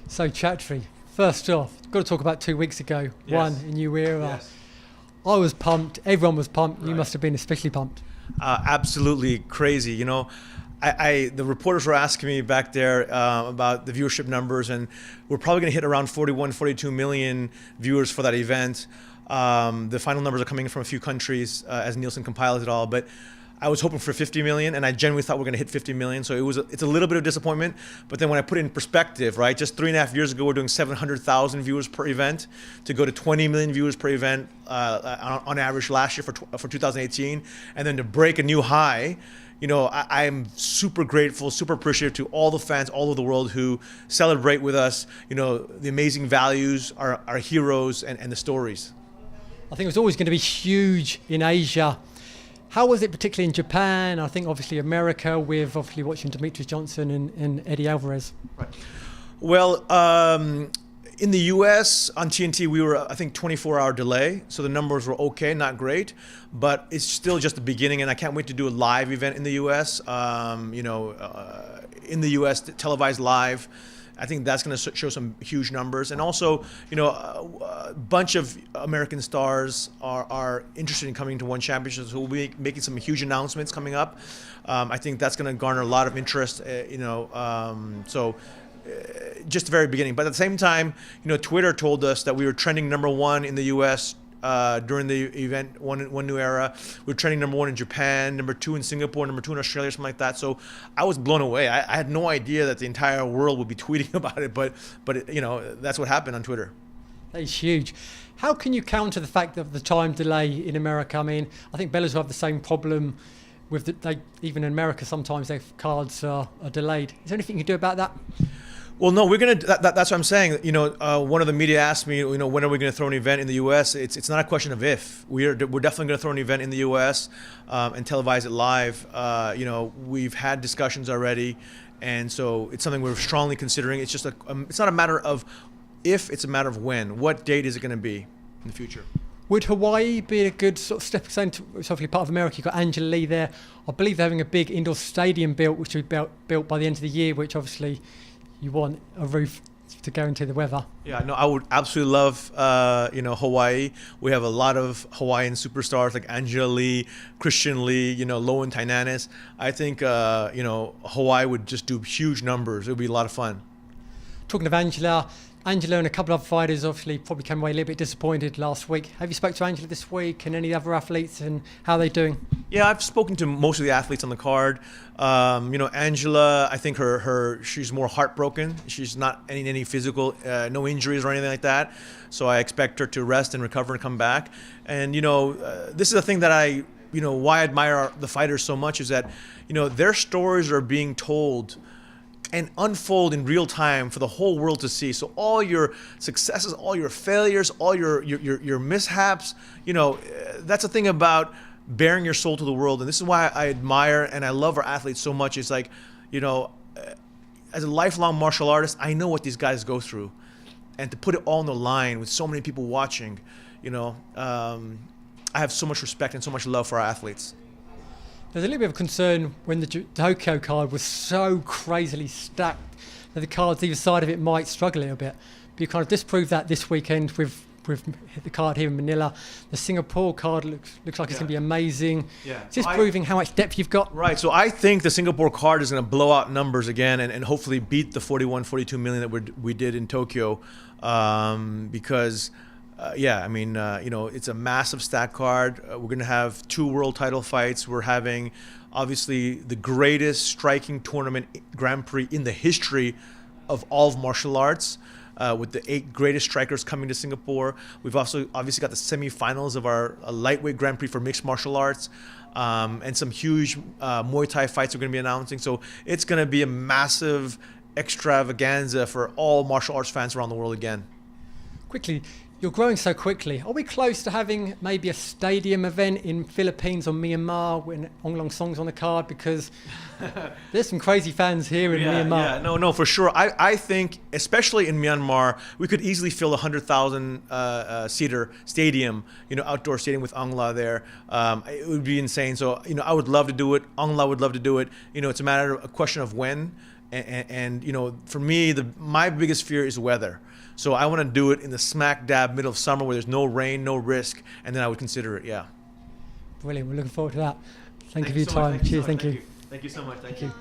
So Chatri, first off, got to talk about 2 weeks ago. Yes. One, a new era. Yes. I was pumped. Everyone was pumped. You Right. must have been especially pumped. Absolutely crazy. The reporters were asking me back there about the viewership numbers, and we're probably going to hit around 41, 42 million viewers for that event. The final numbers are coming from a few countries as Nielsen compiles it all, but I was hoping for 50 million, and I genuinely thought we were going to hit 50 million. So it's a little bit of disappointment. But then when I put it in perspective, right, just 3.5 years ago, we're doing 700,000 viewers per event. To go to 20 million viewers per event on average last year for 2018, and then to break a new high. I'm super grateful, super appreciative to all the fans all over the world who celebrate with us, the amazing values, our heroes, and the stories. I think it was always going to be huge in Asia. How was it particularly in Japan? I think obviously America, with obviously watching Demetrius Johnson and Eddie Alvarez. Right. Well, in the US on TNT, we were, I think, 24-hour delay. So the numbers were okay, not great, but it's still just the beginning. And I can't wait to do a live event in the US, in the US, televised live. I think that's going to show some huge numbers. And also, a bunch of American stars are interested in coming to One Championship. So we'll be making some huge announcements coming up. I think that's going to garner a lot of interest, just the very beginning. But at the same time, Twitter told us that we were trending #1 in the US during the event, one new era. We were trending #1 in Japan, #2 in Singapore, #2 in Australia, something like that. So I was blown away. I had no idea that the entire world would be tweeting about it, but that's what happened on Twitter. That is huge. How can you counter the fact of the time delay in America? I mean, I think Bella's will have the same problem with even in America sometimes their cards are delayed. Is there anything you can do about that? Well, no, we're gonna. That's what I'm saying. One of the media asked me, when are we going to throw an event in the U.S.? It's not a question of if. We're definitely going to throw an event in the U.S. And televise it live. We've had discussions already, and so it's something we're strongly considering. It's just it's not a matter of if, it's a matter of when. What date is it going to be in the future? Would Hawaii be a good sort of step? It's obviously part of America. You've got Angela Lee there. I believe they're having a big indoor stadium built, which will be built by the end of the year, which obviously you want a roof to guarantee the weather. Yeah, no, I would absolutely love, Hawaii. We have a lot of Hawaiian superstars like Angela Lee, Christian Lee, Loan Tainanis. I think, Hawaii would just do huge numbers. It would be a lot of fun. Talking of Angela and a couple of other fighters obviously probably came away a little bit disappointed last week. Have you spoke to Angela this week and any other athletes, and how are they doing? Yeah, I've spoken to most of the athletes on the card. Angela, I think she's more heartbroken. She's not in any physical, no injuries or anything like that. So I expect her to rest and recover and come back. And, this is the thing that why I admire the fighters so much is that, their stories are being told and unfold in real time for the whole world to see. So all your successes, all your failures, all your mishaps, that's the thing about bearing your soul to the world. And this is why I admire and I love our athletes so much. It's like, as a lifelong martial artist, I know what these guys go through. And to put it all on the line with so many people watching, I have so much respect and so much love for our athletes. There's a little bit of concern when the Tokyo card was so crazily stacked that the cards either side of it might struggle a little bit. But you kind of disproved that this weekend with the card here in Manila. The Singapore card looks like it's going to be amazing. Yeah. Just proving how much depth you've got. Right. So I think the Singapore card is going to blow out numbers again and hopefully beat the 41, 42 million that we did in Tokyo, because. It's a massive stack card. We're going to have 2 world title fights. We're having, obviously, the greatest striking tournament Grand Prix in the history of all of martial arts, with the 8 greatest strikers coming to Singapore. We've also obviously got the semifinals of our lightweight Grand Prix for mixed martial arts, and some huge Muay Thai fights we're going to be announcing. So it's going to be a massive extravaganza for all martial arts fans around the world again. Quickly, you're growing so quickly. Are we close to having maybe a stadium event in Philippines or Myanmar when Ong Long Song's on the card? Because there's some crazy fans here in Myanmar. Yeah, no, for sure. I think, especially in Myanmar, we could easily fill a 100,000 seater stadium, outdoor stadium with Ong La there. It would be insane. So, I would love to do it. Ong La would love to do it. It's a question of when. and you know, for me, my biggest fear is weather. So I want to do it in the smack dab middle of summer where there's no rain, no risk, and then I would consider it. Yeah. Brilliant. We're looking forward to that. Thank you for your time. Cheers. Thank you. Thank you so much. Thank you. you.